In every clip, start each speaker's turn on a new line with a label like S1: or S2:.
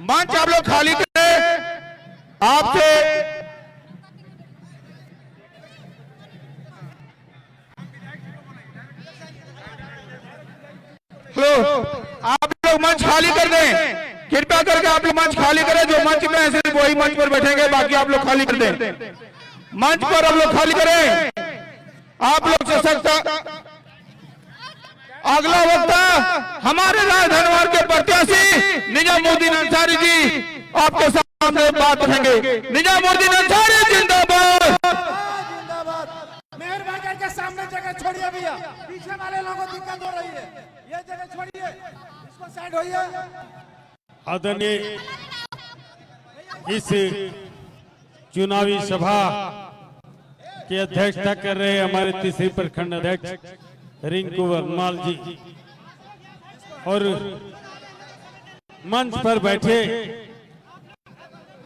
S1: मंच आप लोग खाली करें। आपसे हेलो, आप लोग मंच खाली कर दें, कृपया करके आप लोग मंच खाली करें। जो मंच में है सिर्फ वही मंच पर बैठेंगे, बाकी आप लोग खाली कर दें। मंच पर आप लोग खाली करें। आप लोग सशक्त। अगला वक्ता हमारे राजधनवार के प्रत्याशी निजामुद्दीन अंसारी जी आपके सामने बात रखेंगे। निजामुद्दीन अंसारी जिंदाबाद।
S2: मेहरबानी करके सामने जगह छोड़िए भैया, पीछे वाले लोगों को दिक्कत हो रही है, ये जगह छोड़िए, इसको साइड होइए।
S3: आदरणीय इस चुनावी सभा की अध्यक्षता कर रहे हमारे तीसरी प्रखंड अध्यक्ष रिंकू वर्माल जी और मंच पर बैठे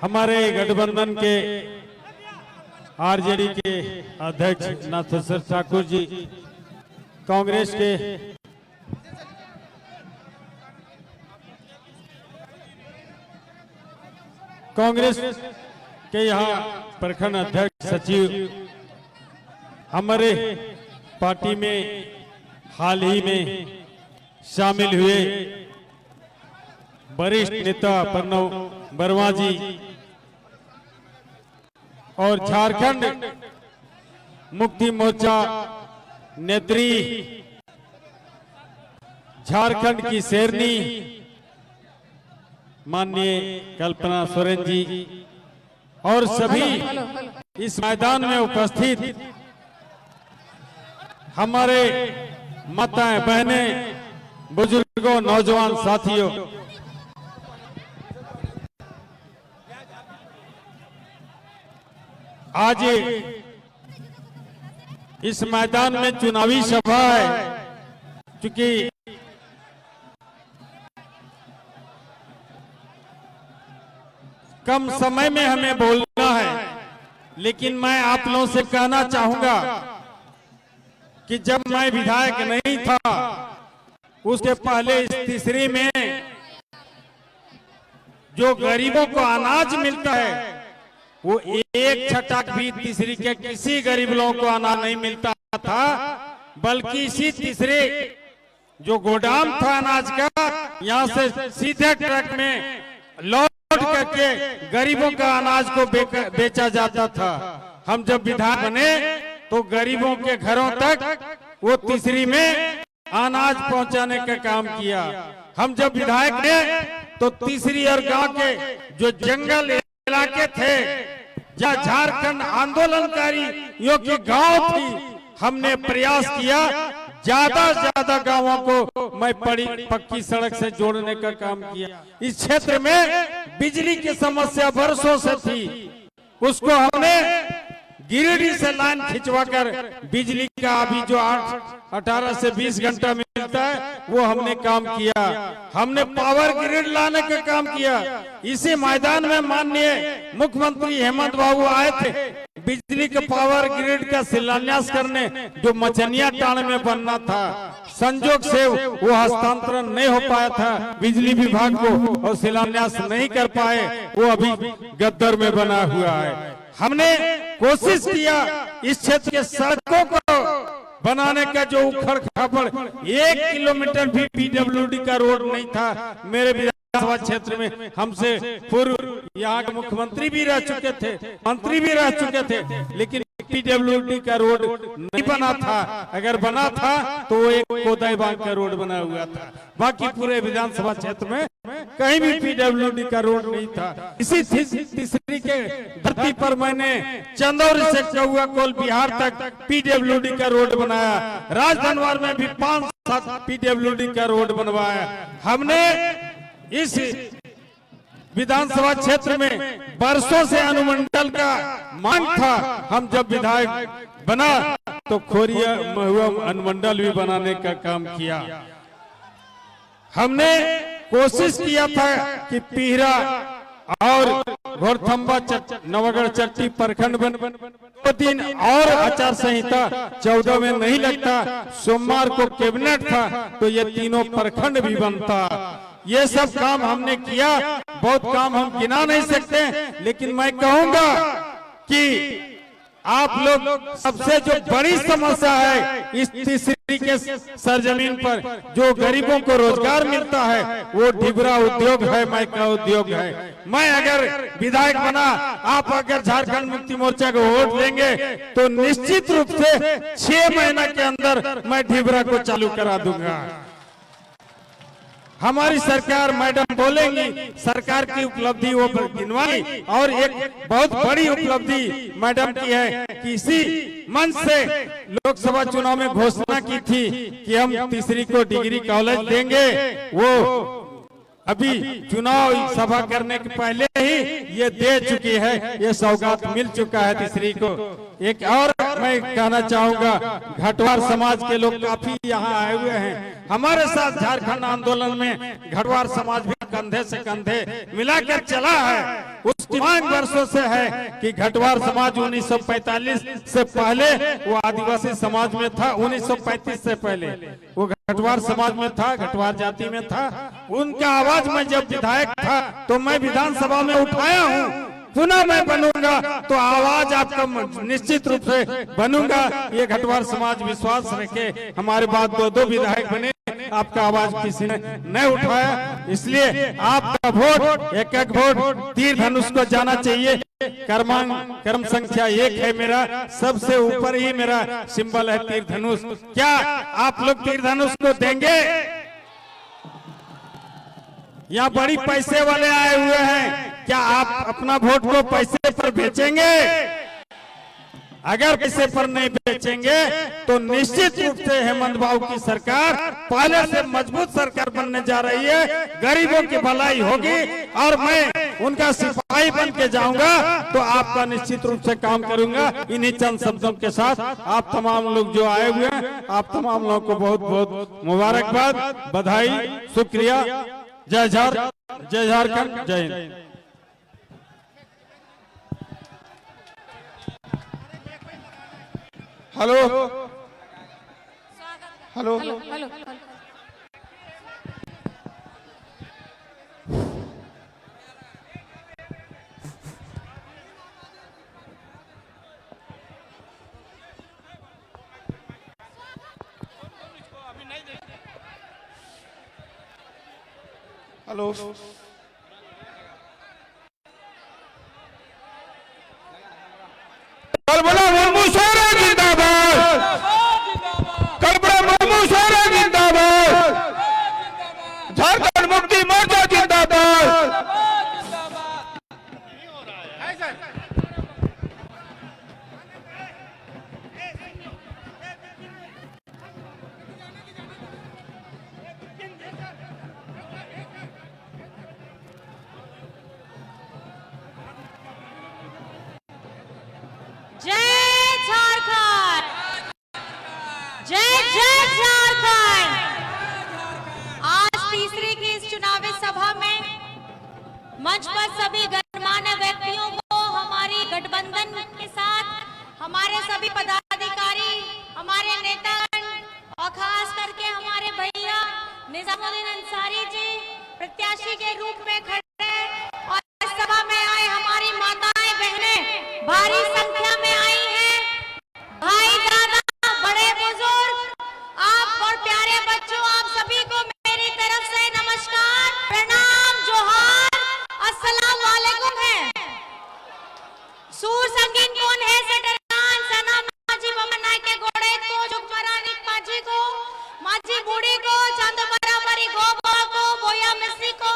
S3: हमारे गठबंधन के आरजेडी के अध्यक्ष नाथेश्वर ठाकुर जी, कांग्रेस के यहाँ प्रखंड अध्यक्ष सचिव, हमारे पार्टी में हाल ही में शामिल हुए वरिष्ठ नेता प्रणव वर्मा जी और झारखंड मुक्ति मोर्चा नेत्री, झारखंड की शेरनी माननीय कल्पना सोरेन जी और सभी इस मैदान में उपस्थित हमारे माताएं, बहनें, बुजुर्गों, नौजवान साथियों, आज इस मैदान में चुनावी सभा है। क्योंकि कम समय में हमें बोलना है, लेकिन मैं आप लोगों से कहना चाहूंगा कि जब मैं विधायक नहीं था उसके पहले इस तीसरी में जो गरीबों को अनाज मिलता है वो एक छटाक भी तीसरी के किसी गरीब लोगों को अनाज नहीं मिलता था, बल्कि इसी तीसरे जो गोदाम था अनाज का, यहाँ से सीधे ट्रक में लोड करके गरीबों का अनाज को बेचा जाता था। हम जब विधायक बने तो गरीबों के घरों तक वो तीसरी में अनाज पहुंचाने का काम किया। हम जब विधायक बने तो तीसरी और गांव के जो जंगल इलाके थे जहाँ झारखंड आंदोलनकारियों की गांव थी, हमने प्रयास किया ज्यादा से ज्यादा गांवों को मैं पक्की सड़क से जोड़ने का काम किया। इस क्षेत्र में बिजली की समस्या वर्षों से थी, उसको हमने गिरिडीह से लाइन खिंचवाकर बिजली का अभी जो 18 से 20 घंटा मिलता है वो हमने काम किया। हमने पावर ग्रिड लाने का काम किया। इसी मैदान में माननीय मुख्यमंत्री हेमंत बाबू आए थे बिजली के पावर ग्रिड का शिलान्यास करने, जो मचनिया टाण में बनना था। संजोग से वो हस्तांतरण नहीं हो पाया था बिजली विभाग को और शिलान्यास नहीं कर पाए, वो अभी गद्दर में बना हुआ है। हमने कोशिश किया इस क्षेत्र के सड़कों को बनाने का, जो उखड़ खापड़ 1 किलोमीटर भी पीडब्ल्यूडी का रोड नहीं था। मेरे विधानसभा क्षेत्र में हमसे पूर्व यहाँ के मुख्यमंत्री भी रह चुके थे, मंत्री भी रह चुके थे, लेकिन पीडब्ल्यूडी का रोड नहीं बना था। अगर बना था तो वो एक कोदाई बांध का रोड बना हुआ था। बाकी पूरे विधानसभा क्षेत्र में कहीं भी पीडब्ल्यूडी का रोड नहीं था। इसी तीसरी के धरती पर मैंने चंदौली से कौआ कोल बिहार तक पीडब्ल्यूडी का रोड बनाया। राजधनवार में भी 5-7 पीडब्ल्यूडी का रोड बनवाया। हमने इस विधानसभा क्षेत्र में वर्षों से अनुमंडल का मांग था। हम जब विधायक बना तो खोरिया महुआ अनुमंडल भी बनाने का काम किया। हमने कोशिश किया था कि पीहरा और घोरथंबा नवगढ़ चट्टी प्रखंड बन 2 दिन और आचार संहिता 14 में नहीं लगता, सोमवार को कैबिनेट था तो ये तीनों प्रखंड भी बनता। ये सब काम हमने किया। बहुत काम हम गिना नहीं सकते, लेकिन मैं कहूंगा कि आप लोग सबसे जो बड़ी समस्या है इस तीसरी के सरजमीन पर जो गरीबों को रोजगार मिलता है वो ढिबरा उद्योग है, माइका उद्योग है। मैं अगर विधायक बना, आप अगर झारखंड मुक्ति मोर्चा को वोट देंगे तो निश्चित रूप से 6 महीना के अंदर मैं ढिबरा को चालू करा दूंगा। हमारी सरकार, मैडम बोलेंगी, सरकार की उपलब्धि वो गिनवाई। और एक बहुत बड़ी उपलब्धि मैडम की है कि इसी मंच से लोकसभा चुनाव में घोषणा की थी कि हम तीसरी को डिग्री कॉलेज देंगे। वो अभी चुनाव सभा करने के पहले ही ये दे चुकी है, ये सौगात मिल चुका है तीसरी को। एक और मैं कहना चाहूंगा, घटवार समाज के लोग काफी यहाँ आए हुए हैं। हमारे साथ झारखंड आंदोलन में घटवार समाज भी कंधे से कंधे मिलाकर चला है। उसकी मांग वर्षों से है कि घटवार समाज 1945 से पहले वो आदिवासी समाज में था। 1935 से पहले वो घटवार समाज में था, घटवार जाति में था। उनका आवाज मैं जब विधायक था तो मैं विधानसभा में उठाया हूँ। पुनः मैं बनूंगा तो आवाज आपका निश्चित रूप से बनूंगा। ये घटवार समाज विश्वास रखे, हमारे बाद 2 विधायक बने, आपका आवाज किसी ने नहीं उठाया। इसलिए आपका वोट, एक वोट तीर धनुष को जाना चाहिए। कर्म संख्या 1 है मेरा, सबसे ऊपर ही मेरा सिंबल है तीर धनुष। क्या आप लोग तीर धनुष को देंगे? यहाँ बड़ी पैसे वाले आए हुए हैं, क्या आप अपना वोट को पैसे पर बेचेंगे? अगर पैसे पर नहीं बेचेंगे तो निश्चित रूप से हेमंत बाबू की सरकार पहले से मजबूत सरकार बनने जा रही है। गरीबों की भलाई होगी और मैं उनका सिपाही बन के जाऊंगा तो आपका निश्चित रूप से काम करूंगा। इन्हीं चंद शब्दों के साथ आप तमाम लोग जो आए हुए हैं, आप तमाम लोगों को बहुत बहुत मुबारकबाद, बधाई, शुक्रिया। जय झारखंड, जय Hind.
S1: Hello hello
S4: hello
S1: hello Kalbala Murmu सोरा जिंदाबाद, कलबला मुर्मू सोरा जिंदाबाद, झारखंड मुक्ति मोर्चा जिंदाबाद।
S4: जय झारखंड, जय जय झारखंड। आज तीसरी की इस चुनावी सभा में मंच पर सभी गणमान्य व्यक्तियों को, हमारी गठबंधन के साथ हमारे सभी पदाधिकारी, हमारे नेतागण और खास करके हमारे भैया निजामुद्दीन अंसारी जी प्रत्याशी के रूप में खड़े और इस सभा में आए हमारी माताएं बहनें भारी संख्या में आई हैं। भाई दादा, बड़े बुजुर्ग, आप और प्यारे बच्चों, आप सभी को मेरी तरफ से नमस्कार, प्रणाम, जोहार, अस्सलाम वालेकुम है। सूर संगीन कौन है सटरान सना माजी बमनाय के घोड़े को जुगमरानी माजी को, माजी बूढ़ी को, चांद बराबरी गो को, बोया मिस्री को,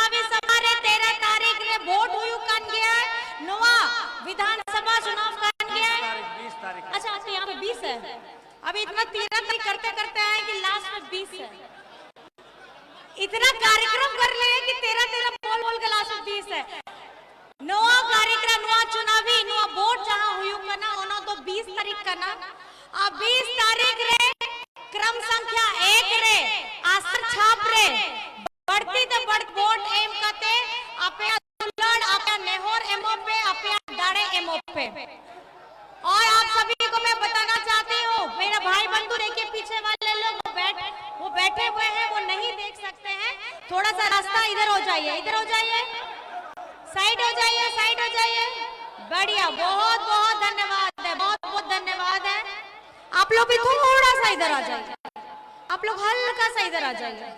S4: चुनावी सभा रे 13 तारीख रे वोट हुई कन गया नवा विधानसभा चुनाव कन गया।
S2: 20 तारीख।
S4: अच्छा तो यहाँ पे 20 है। अभी इतना 13 तारीख करते करते आए कि लास्ट में 20 है। इतना कार्यक्रम कर ले कि 13 बोल बोल के लास्ट में 20 है। नवा कार्यक्रम नवा चुनावी नवा वोट जहाँ हुई कना होना तो 20 तारीख कना। अब 20 तारीख रे क्रम संख्या 1 रे आसर छाप रे बढ़ती तो बढ़ वोट एम कते अपया दुलड़ अपया नेहोर एमओ पे अपया दाड़े एमओ पे। और आप सभी को मैं बताना चाहती हूँ, मेरा भाई बंधु देखिए पीछे वाले लोग वो बैठे हुए हैं, वो नहीं देख सकते हैं। थोड़ा सा रास्ता इधर हो जाइए, इधर हो जाइए, साइड हो जाइए, साइड हो जाइए। बढ़िया, बहुत बहुत धन्यवाद है, बहुत बहुत धन्यवाद है। आप लोग भी थोड़ा सा इधर आ जाइए, आप लोग हल्का सा इधर आ जाइए,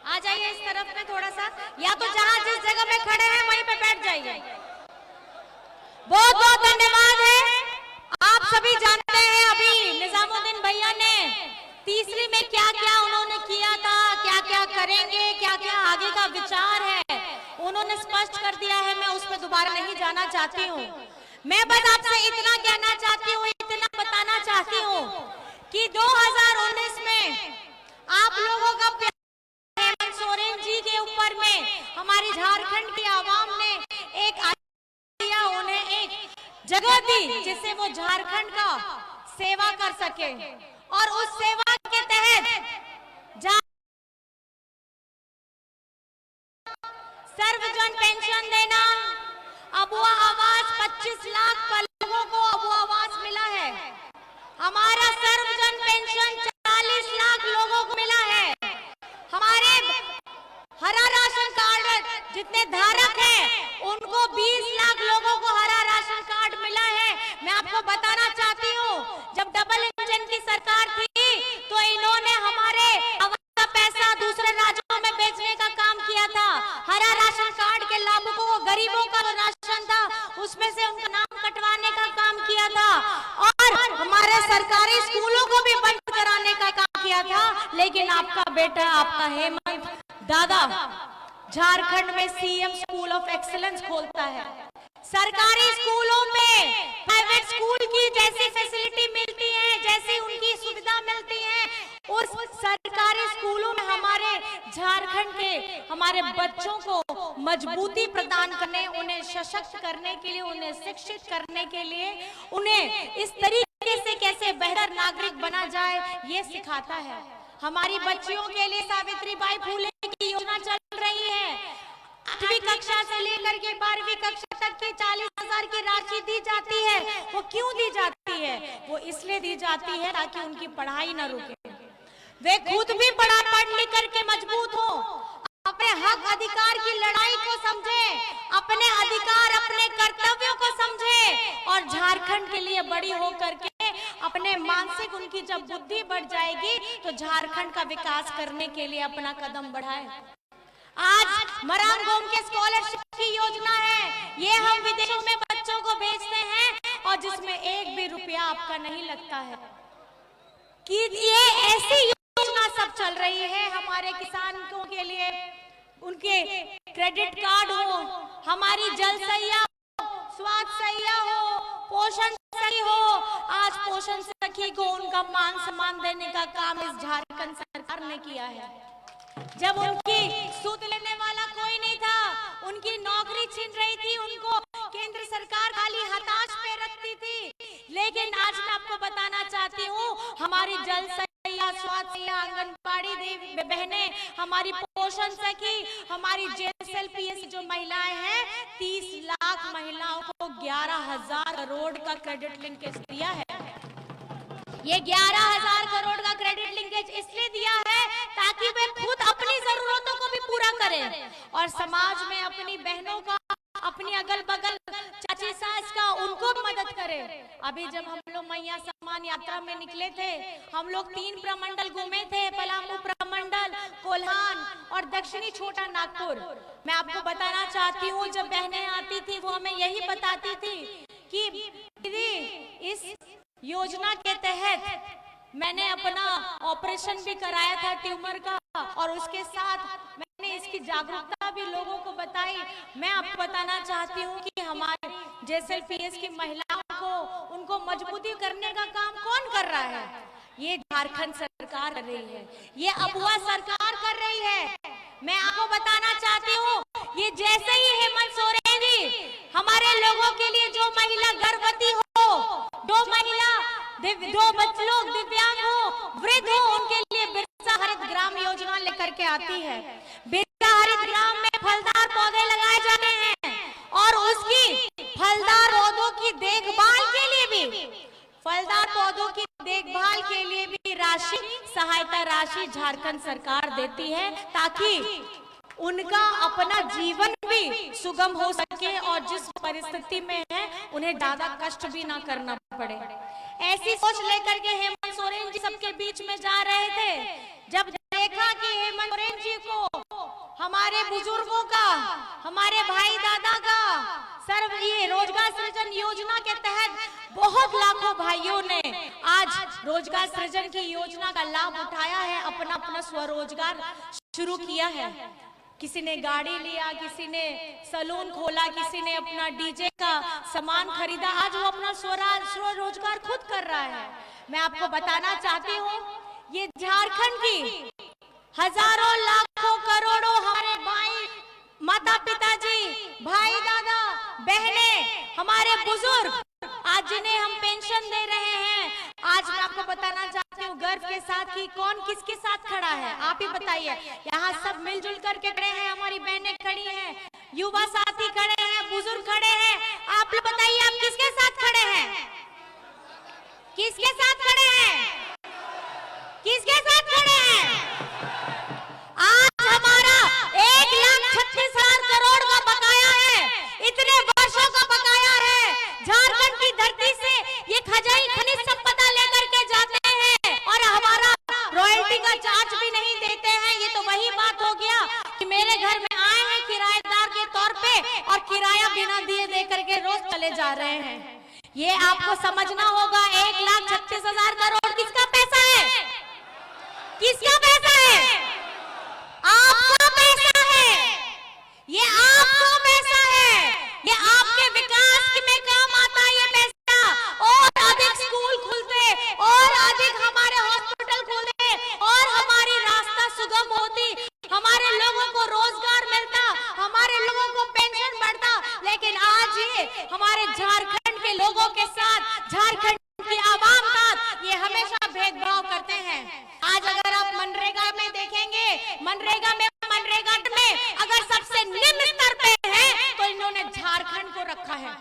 S4: आ जाइए इस तरफ में थोड़ा सा, या तो जहां जिस जगह में खड़े हैं वहीं पे बैठ जाइए। बहुत बहुत धन्यवाद है। आप सभी जानते हैं अभी निजामुद्दीन भैया ने तीसरी में क्या क्या उन्होंने किया था, क्या क्या करेंगे, क्या क्या आगे का विचार है, उन्होंने स्पष्ट कर दिया है। मैं उस पर दोबारा नहीं जाना चाहती हूँ। मैं बस आपसे इतना कहना चाहती हूँ, इतना बताना चाहती हूँ कि 2019 में आप लोगों का प्यार हेमंत सोरेन जी के ऊपर में हमारी झारखंड की आवाम ने एक दिया, उन्हें एक जगह दी जिससे वो झारखंड का सेवा कर सके। और उस सेवा के तहत सर्वजन पेंशन देना, अबुआ आवास 25 लाख लोगों को अबुआ आवास मिला है। हमारा सर्वजन पेंशन 40 लाख लोगों को मिला है। हमारे हरा राशन कार्ड जितने धारक हैं उनको 20 लाख लोगों को हरा राशन कार्ड मिला है। मैं आपको बताना चाहती हूँ, जब डबल इंजन की सरकार थी तो इन्होंने हमारे आवास का पैसा दूसरे राज्यों में बेचने का काम किया था। हरा राशन कार्ड के लाभुकों को, गरीबों का राशन था उसमें से उनका नाम कटवाने का काम किया था। और हमारे सरकारी स्कूलों को भी बंद कराने का काम किया था। लेकिन आपका बेटा, आपका हेमंत दादा झारखंड में सीएम स्कूल ऑफ एक्सीलेंस खोलता है। सरकारी स्कूलों में प्राइवेट स्कूल की जैसी फैसिलिटी मिलती है, जैसी उनकी सुविधा मिलती है, उस सरकारी स्कूलों में हमारे झारखंड के हमारे बच्चों को मजबूती प्रदान करने, उन्हें सशक्त करने के लिए, उन्हें शिक्षित करने के लिए, उन्हें इस तरीके से कैसे बेहतर नागरिक बना जाए ये सिखाता है। हमारी बच्चियों के लिए सावित्रीबाई फुले की योजना चल रही है। 8वीं कक्षा से लेकर के 12वीं कक्षा तक की 40,000 की राशि दी जाती है। वो क्यों दी जाती है? वो इसलिए दी जाती है ताकि उनकी पढ़ाई न रुके, वे खुद भी पढ़ लिख करके मजबूत हो, अपने हक अधिकार की लड़ाई को समझे, अपने अधिकार अपने कर्तव्यों को समझे और झारखंड के लिए बड़ी होकर के अपने मानसिक, उनकी जब बुद्धि बढ़ जाएगी तो झारखंड का विकास करने के लिए अपना कदम बढ़ाए। आज मरांगोम के स्कॉलरशिप की योजना है, ये हम विदेशों में बच्चों को भेजते हैं और जिसमें 1 भी रुपया आपका नहीं लगता है। कि ये ऐसी योजना सब चल रही है हमारे किसानों के लिए, उनके क्रेडिट कार्ड हो, हमारी जल सैया हो, स्वास्थ्य सैया हो, पोषण सखी हो। आज पोषण सखी को उनका मान सम्मान देने का काम इस झारखंड सरकार ने किया है। जब उनकी सूद लेने वाला कोई नहीं था, उनकी नौकरी छीन रही थी, उनको केंद्र सरकार खाली हताश पे रखती थी। लेकिन आज मैं आपको बताना चाहती हूँ, हमारी जल सैया, स्वास्थ्य सैया, आंगनबाड़ी देवी बहनें, हमारी पोषण सखी, हमारी JSLPS जो महिलाएं हैं, 30 लाख महिलाओं को 11,000 करोड़ का क्रेडिट लिंकेज दिया है। ये 11,000 करोड़ का क्रेडिट लिंकेज इसलिए दिया है ताकि वे खुद अपनी जरूरतों को भी पूरा करें और समाज में अपनी बहनों का, अपनी अगल बगल चाची सास का, उनको मदद करें। अभी जब हम लोग मैया सम्मान यात्रा में निकले थे, हम लोग 3 प्रमंडल घूमे थे, पलामू प्रमंडल, कोल्हान और दक्षिणी छोटा नागपुर। मैं आपको बताना चाहती हूँ, जब बहनें आती थी वो हमें यही बताती थी कि दीदी इस योजना के तहत मैंने अपना ऑपरेशन भी कराया था ट्यूमर का, और उसके साथ मैंने इसके इसकी जागरूकता भी लोगों को बताई। मैं आपको बताना चाहती हूँ कि हमारे JSLPS की महिलाओं को उनको मजबूती करने का काम कौन कर रहा है? ये झारखंड सरकार कर रही है, ये अबुआ सरकार कर रही है। मैं आपको बताना चाहती हूँ, ये जैसे ही हेमंत सोरेन जी हमारे लोगों के लिए, जो महिला गर्भवती हो, दो लोग दिव्यांग हो, वृद्ध हो, उनके लिए बिरसा हरित ग्राम योजना लेकर के आती है। बिरसा हरित ग्राम में फलदार पौधे लगाए जाते हैं और उसकी फलदार पौधों की देखभाल के लिए भी राशि, सहायता राशि झारखंड सरकार देती है, ताकि उनका अपना जीवन भी सुगम हो सके और जिस परिस्थिति में है उन्हें ज्यादा कष्ट भी ना करना पड़े। ऐसी सोच लेकर के हेमंत सोरेन जी सबके बीच में जा रहे थे। जब देखा कि हेमंत सोरेन जी को हमारे बुजुर्गों का, हमारे भाई दादा का ये रोजगार सृजन योजना के तहत बहुत लाखों भाइयों ने आज रोजगार सृजन की योजना का लाभ उठाया है, अपना स्वरोजगार शुरू किया है। किसी ने गाड़ी लिया, किसी ने सलून खोला, किसी ने अपना डीजे का सामान खरीदा, आज वो अपना स्वरोजगार खुद कर रहा है। मैं आपको बताना चाहती हूँ, ये झारखंड की हजारों लाखों करोड़ों हमारे भाई, माता पिताजी, भाई दादा, बहने, हमारे बुजुर्ग, आज जिन्हें हम पेंशन दे रहे हैं, आज मैं आपको बताना चाहती हूँ गर्व के साथ कि कौन किसके साथ खड़ा है, आप ही बताइए। यहाँ सब मिलजुल करके खड़े हैं, हमारी बहनें खड़ी हैं, युवा साथी खड़े हैं, बुजुर्ग खड़े हैं। आप लोग बताइए, आप किसके साथ खड़े हैं? किसके साथ खड़े हैं? किसके साथ खड़े हैं? आज हमारा 1,36,000 करोड़ का बकाया है, इतने वर्षों का बकाया है। झारखंड की धरती से ये खनिज संपदा लेकर के जाते हैं और हमारा रॉयल्टी का चार्ज भी नहीं देते हैं। ये तो वही बात हो गया कि मेरे घर में आए हैं किराएदार के तौर पे और किराया बिना दिए दे करके रोज चले जा रहे हैं। ये आपको समझना होगा, 1,36,000 करोड़ किसका पैसा है? किसका पैसा है? आपका पैसा है, ये आपका पैसा है, ये आपके विकास में काम आता है ये पैसा। और अधिक स्कूल खुलते और अधिक हमारे हॉस्पिटल खुलते और हमारी रास्ता सुगम होती, हमारे लोगों को रोजगार मिलता, हमारे लोगों को पेंशन बढ़ता। लेकिन आज ये हमारे झारखंड के लोगों के साथ, झारखंड की आवाम का ये हमेशा भेदभाव करते हैं। आज अगर आप मनरेगा में देखेंगे, मनरेगा में अगर सबसे निम्न स्तर पे है तो इन्होंने झारखंड को रखा है।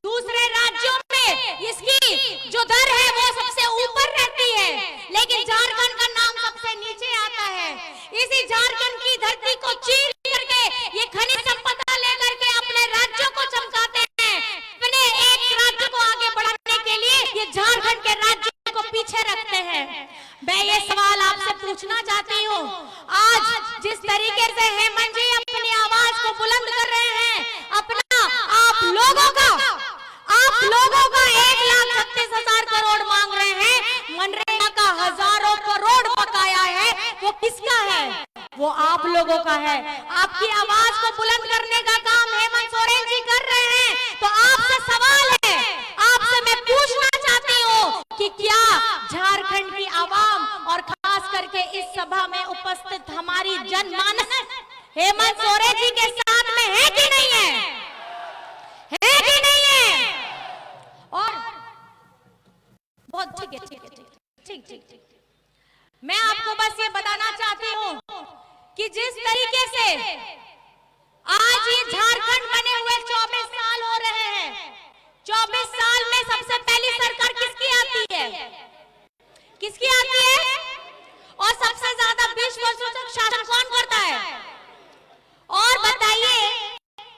S4: दूसरे राज्यों में इसकी जो दर है वो सबसे ऊपर रहती है, लेकिन झारखंड का नाम सबसे नीचे आता है। इसी झारखंड की धरती को चीर करके ये खनिज संपदा लेकर के अपने राज्यों को चमकाते हैं। अपने एक राज्य को आगे बढ़ाने के लिए ये झारखंड के राज्य को पीछे रखते हैं। मैं ये सवाल आपसे पूछना चाहती हूँ, आज जिस तरीके से हेमंत जी अपनी आवाज को बुलंद कर रहे हैं, अपना आप लोगों का 1,36,000 करोड़ मांग रहे हैं, मनरेगा का हजारों करोड़ बकाया है, वो किसका है? वो आप लोगों का है। आपकी आवाज को बुलंद करने का काम हेमंत सोरेन जी कर रहे हैं। तो आपसे सवाल है, आपसे मैं पूछना चाहती हूँ कि क्या झारखंड की आवाम और खास करके इस सभा में उपस्थित हमारी जनमानस हेमंत सोरेन जी के साथ में है कि नहीं है? है कि नहीं है? और बहुत ठीक। मैं आपको बस ये बताना चाहती हूँ कि जिस तरीके से आज ये झारखंड बने हुए 24 साल हो रहे हैं, 24 साल में सबसे पहली सरकार किसकी आती है? किसकी आती है? और सबसे ज्यादा 20 वर्षों तक शासन कौन करता है? और बताइए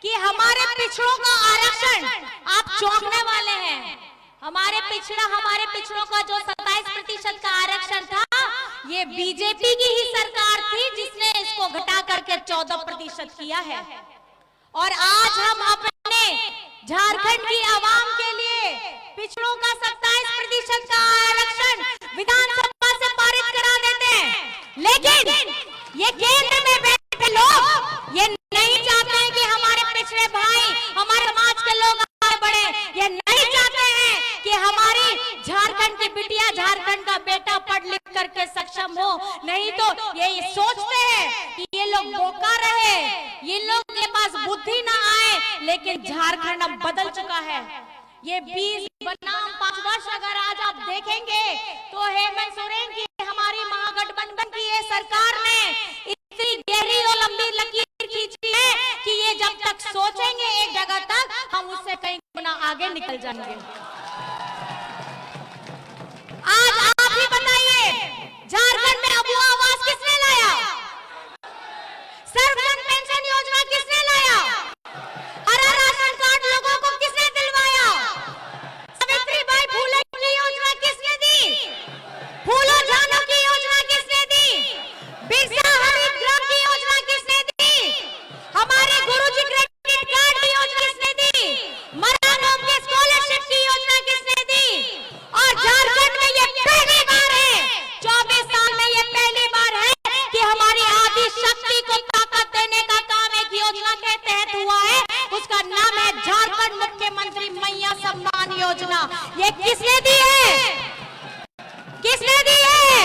S4: कि हमारे पिछड़ों का आरक्षण, आप चौंकने वाले हैं। हमारे पिछड़ों का जो 27% का आरक्षण था, ये बीजेपी की ही सरकार थी जिसने इसको घटा करके 14% किया है। और आज हम अपने झारखंड की आवाम के लिए पिछड़ों का 27% का आरक्षण विधानसभा से पारित करा देते हैं, लेकिन ये केंद्र में बैठे लोग ये नहीं चाहते हैं कि हमारे पिछड़े भाई, हमारे समाज के लोग आगे बढ़े। ये नहीं चाहते हैं कि हमारी झारखंड की बिटिया, झारखंड का बेटा पढ़ लिख करके सक्षम हो। नहीं तो ये सोचते हैं कि ये लोग बोका रहे, ये लोग के पास बुद्धि ना आए। लेकिन झारखंड अब बदल चुका है। ये 20 बनाम 5 वर्ष अगर आज आप देखेंगे तो हेमंत सोरेन की, हमारी महागठबंधन की ये सरकार ने इतनी गहरी और लंबी लकीर खींची है कि ये जब तक सोचेंगे एक जगह तक, हम उससे कहीं गुना आगे निकल जाएंगे। आज आप ही बताइए, झारखंड में अबू आवास किसने लाया? सर्वजन पेंशन योजना किसने लाया? हरा राशन कार्ड लोगों को किसने दिलवाया? सावित्रीबाई फुले की योजना किसने दी? फूलो जानो की योजना किसने दी? बिरसा हरित ग्राम की योजना किसने दी? हमारे गुरुजी क्रेडिट कार्ड की योजना किसने दी? मराठों के स्कॉलरशिप की योजना किसने दी? और झारखंड में ये पहली बार है, 24 साल में ये पहली बार है कि हमारी आदि शक्ति को ताकत देने का काम एक योजना के तहत हुआ है। उसका नाम है झारखंड मुख्यमंत्री मैया सम्मान योजना। ये किसने दी है? किसने दी है?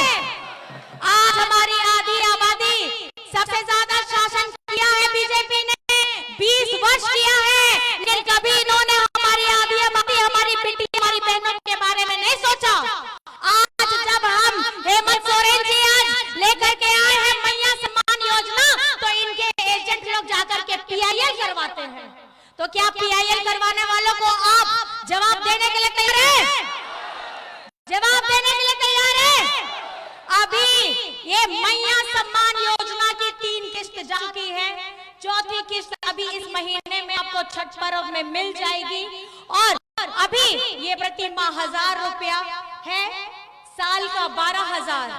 S4: आज हमारी आधी आबादी, सबसे ज्यादा शासन किया है बीजेपी ने, 20 वर्ष किया है। लेकिन कभी इन्होंने हमारी आधी आबादी, हमारी बेटी, हमारी बहनों के बारे में नहीं सोचा। आज जब हम हेमंत सोरेन जी आज लेकर के आए हैं मैया सम्मान योजना, तो इनके एजेंट लोग जाकर के PIL करवाते हैं। तो क्या PIL करवाने वालों को आप जवाब देने के लिए तैयार हैं? जवाब देने के लिए तैयार है? अभी ये मैया सम्मान योजना की 3 किस्त बाकी है, 4थी किस्त अभी इस महीने में आपको छठ पर्व में मिल जाएगी। और अभी ये प्रति माह 1000 रुपया है, साल का 12,000।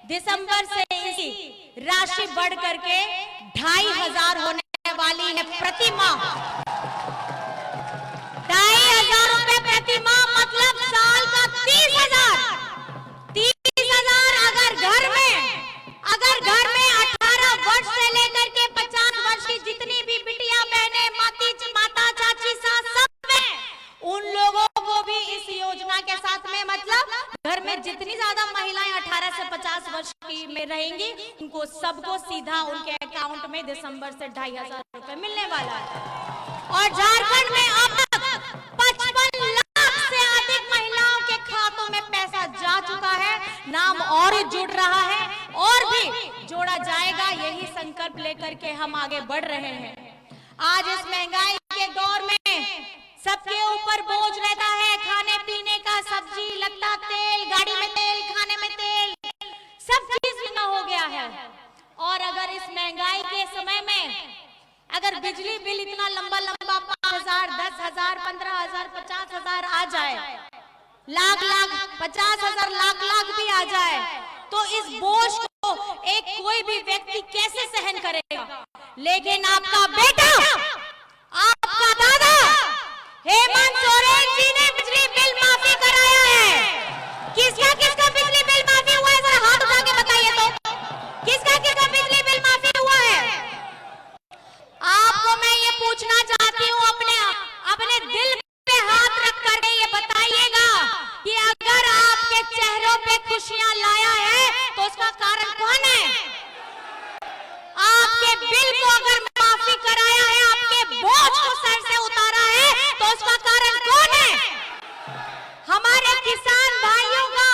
S4: दिसंबर से इसी राशि बढ़ करके 2500 होने वाली है प्रति माह। 2500 रुपए प्रति माह मतलब साल का 30,000। 30,000 अगर घर में 18 वर्ष से लेकर के 50 वर्ष की जितनी भी बिटिया, बहने, माता, चाची, सास सब में, उन लोगों को भी इस योजना के साथ में, मतलब घर में जितनी ज्यादा महिलाएं 18 से 50 वर्ष की में रहेंगी, उनको सबको सीधा उनके अकाउंट में दिसंबर से 2500 रुपए मिलने वाला है। और झारखंड में अब तक 55 लाख से अधिक महिलाओं के खातों में पैसा जा चुका है। नाम और जुड़ रहा है और भी जोड़ा जाएगा। यही संकल्प लेकर के हम आगे बढ़ रहे हैं। आज इस महंगाई के दौर में सबके ऊपर बोझ रहता है, खाने पीने का, सब्जी, लगता तेल, गाड़ी में तेल, खाने में तेल, सब चीज महंगा हो गया है। और अगर इस महंगाई के समय में अगर बिजली बिल इतना लंबा 5,000, 10,000, 15,000, 50,000 आ जाए, लाख 50,000, लाख भी आ जाए, तो इस बोझ को एक कोई भी व्यक्ति कैसे सहन करेगा? लेकिन आपका बेटा, आपका दादा हेमंत सोरेन जी ने बिजली बिल माफी कराया है। किसका बिजली बिल माफी हुआ है? जरा हाथ उठा के बताइए तो, किसका बिजली बिल माफी हुआ है? आपको मैं ये पूछना चाहती हूँ, अपने दिल पे हाथ रख कर ये बताइएगा कि अगर आपके चेहरों पे खुशियां लाया है तो उसका कारण कौन है? आपके बिल को अगर माफी कराया है, आपके बोझ को सर से उतारा है, तो उसका कारण कौन है? हमारे किसान भाइयों का,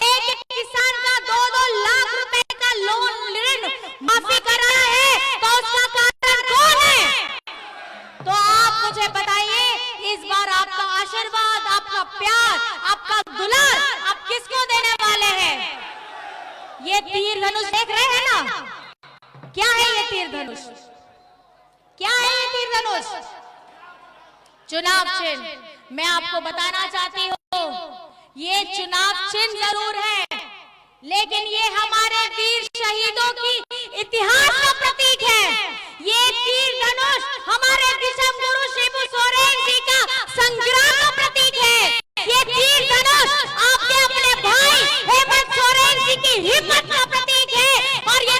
S4: एक किसान का 2-2 लाख रुपए का लोन ऋण माफी कराया है, तो उसका कारण कौन है? तो आप मुझे बताइए, इस बार आपका आशीर्वाद, आपका प्यार, आपका दुलार आप किसको देने वाले हैं? ये तीर धनुष देख रहे हैं ना? क्या है ये तीर धनुष? क्या है ये तीर धनुष? चुनाव चिन्ह। मैं आपको बताना चाहती हूँ, ये चुनाव चिन्ह जरूर है, लेकिन ये हमारे वीर शहीदों की इतिहास का प्रतीक है। ये तीर धनुष हमारे विषम गुरु शिबू सोरेन जी का संग्राम का प्रतीक है। ये तीर धनुष आपके अपने भाई हेमंत सोरेन जी की हिम्मत का प्रतीक है। और ये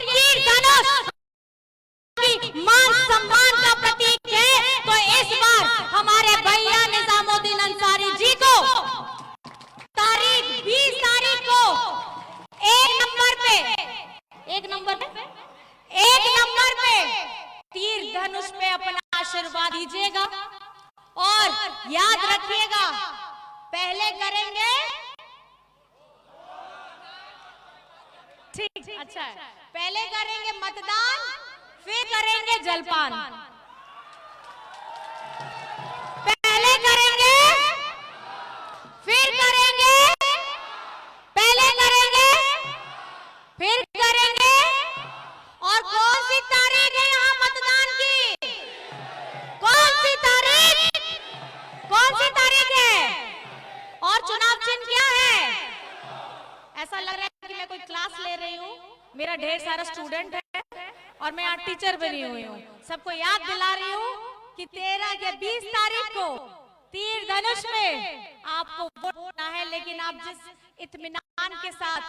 S4: सम्मान का प्रतीक है, तो इस बार हमारे भैया निजामुद्दीन अंसारी जी को तारीख 20 तारीख को एक नंबर पे तीर धनुष पे अपना आशीर्वाद दीजिएगा। और याद रखिएगा, पहले करेंगे, ठीक, अच्छा है, पहले करेंगे मतदान, फिर करेंगे जलपान। पहले करेंगे, फिर करेंगे, पहले करेंगे, फिर करेंगे। और कौन सी तारीख है यहाँ मतदान की? कौन सी तारीख? कौन सी तारीख है? और चुनाव चिन्ह क्या है? ऐसा लग रहा है कि मैं कोई क्लास ले रही हूँ, मेरा ढेर सारा स्टूडेंट है और मैं यहाँ टीचर बनी हुई हूँ। सबको याद दिला रही हूँ कि 13 या 20 तारीख को तीर धनुष में आपको वोट देना है, लेकिन आप जिस इत्मीनान के साथ,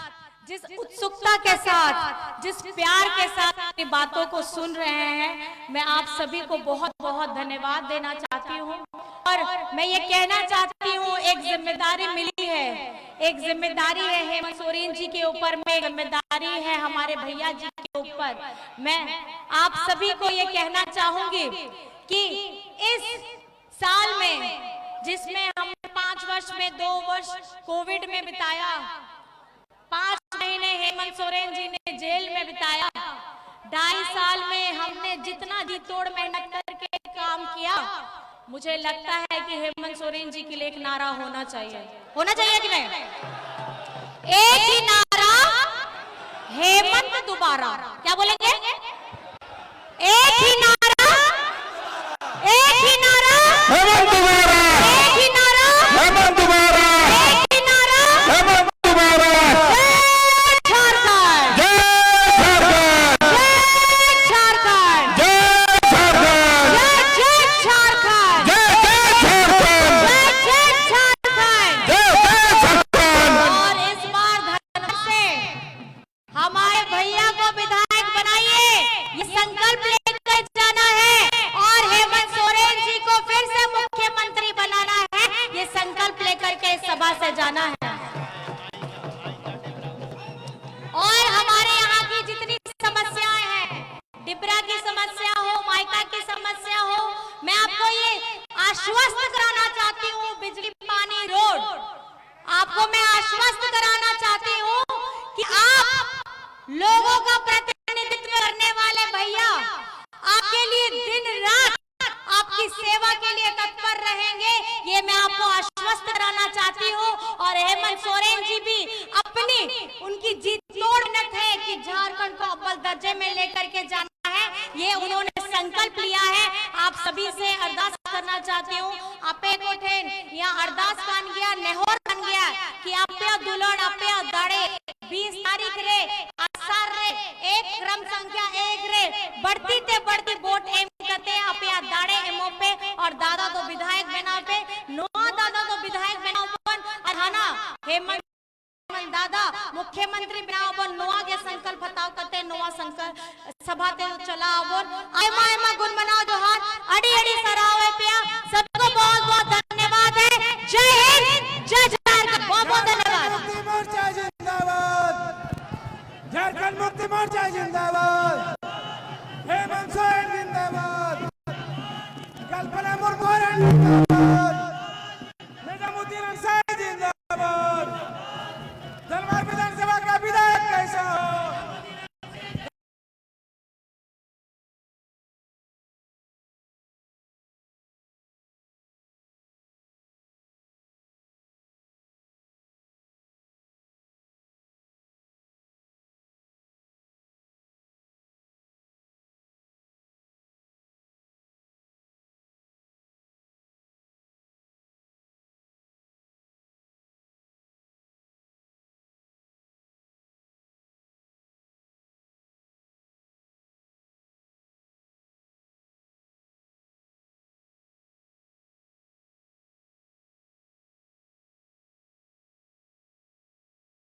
S4: जिस उत्सुकता के साथ, जिस प्यार के साथ अपनी बातों को सुन रहे हैं, मैं आप सभी को बहुत बहुत धन्यवाद देना चाहती हूँ। और मैं ये कहना चाहती हूँ, एक जिम्मेदारी मिली है, एक जिम्मेदारी है हेमंत सोरेन जी के ऊपर में, एक जिम्मेदारी है हमारे भैया जी के ऊपर। मैं आप सभी को ये कहना चाहूंगी कि इस साल में, जिसमें हमने 5 वर्ष में 2 वर्ष कोविड में बिताया, 5 महीने हेमंत सोरेन जी ने जेल में बिताया, 2.5 साल में हमने जितना जी तोड़ मेहनत करके काम किया, मुझे लगता है कि हेमंत सोरेन जी के लिए एक नारा होना चाहिए। होना चाहिए कि नहीं? एक ही नारा, हेमंत दोबारा। क्या बोलेंगे? एक ही नारा, एक ही नारा,
S1: हेमंत दोबारा,
S4: एक ही नारा,
S1: हेमंत दोबारा,
S4: एक ही नारा,
S1: हेमंत दोबारा।
S4: जय झारखंड,
S1: जय झारखंड,
S4: जय झारखंड,
S1: जय झारखंड,
S4: जय झारखंड,
S1: जय झारखंड,
S4: जय झारखंड।
S1: जय झारखंड।
S4: और इस बार धनबाद से हमारे भैया को विधायक बनाइए, ये संकल्प लेकर जाना है। और हेमंत सोरेन जी को फिर से मुख्यमंत्री बनाना है, ये संकल्प लेकर के इस सभा से जाना है। और हमारे यहाँ की जितनी समस्याएं हैं, डिबरा की समस्या हो, मायका की समस्या हो, मैं आपको ये आश्वस्त कराना चाहती हूँ, बिजली, पानी, रोड, आपको मैं आश्वस्त कराना चाहती हूँ कि आप लोगों का प्रतिनिधित्व करने वाले भैया आपके लिए दिन रात आपकी सेवा के लिए तत्पर रहेंगे, ये मैं आपको आश्वस्त कराना चाहती हूँ। और हेमंत सोरेन जी भी अपनी, उनकी जीत तोड़ मेहनत है कि झारखंड को अव्वल दर्जे में लेकर के जाना है, ये उन्होंने संकल्प लिया है। आप सभी से अरदास करना चाहती हूँ, आपे कोठेन यहाँ अरदास कान गया, नेहोर बन गया कि आपे दुलड़, आपे दाड़े 20 तारीख रे, आसार रे, एक क्रम संख्या 1 रे, बढ़ती ते बढ़ती वोट एम करते आपे दाड़े एमओ पे, और दादा तो विधायक बना पे, नोआ दादा तो विधायक बना अपन, अधाना हेमंत दादा मुख्यमंत्री बनावन, नोआ के संकल्प हताव करते, नोआ संकल्प सभा ते चला आवोन, आयमा आयमा गुण मनाओ जोहार, अड़ी अड़ी सरावे पिया। सबको बहुत बहुत धन्यवाद है। जय हिंद, जय झारखंड। बहुत बहुत धन्यवाद।
S2: मुक्ति मोर्चा जिंदाबाद, झारखंड मुक्ति मोर्चा जिंदाबाद, हेमंत सोरेन जिंदाबाद, कल्पना मुर्मू जिंदाबाद।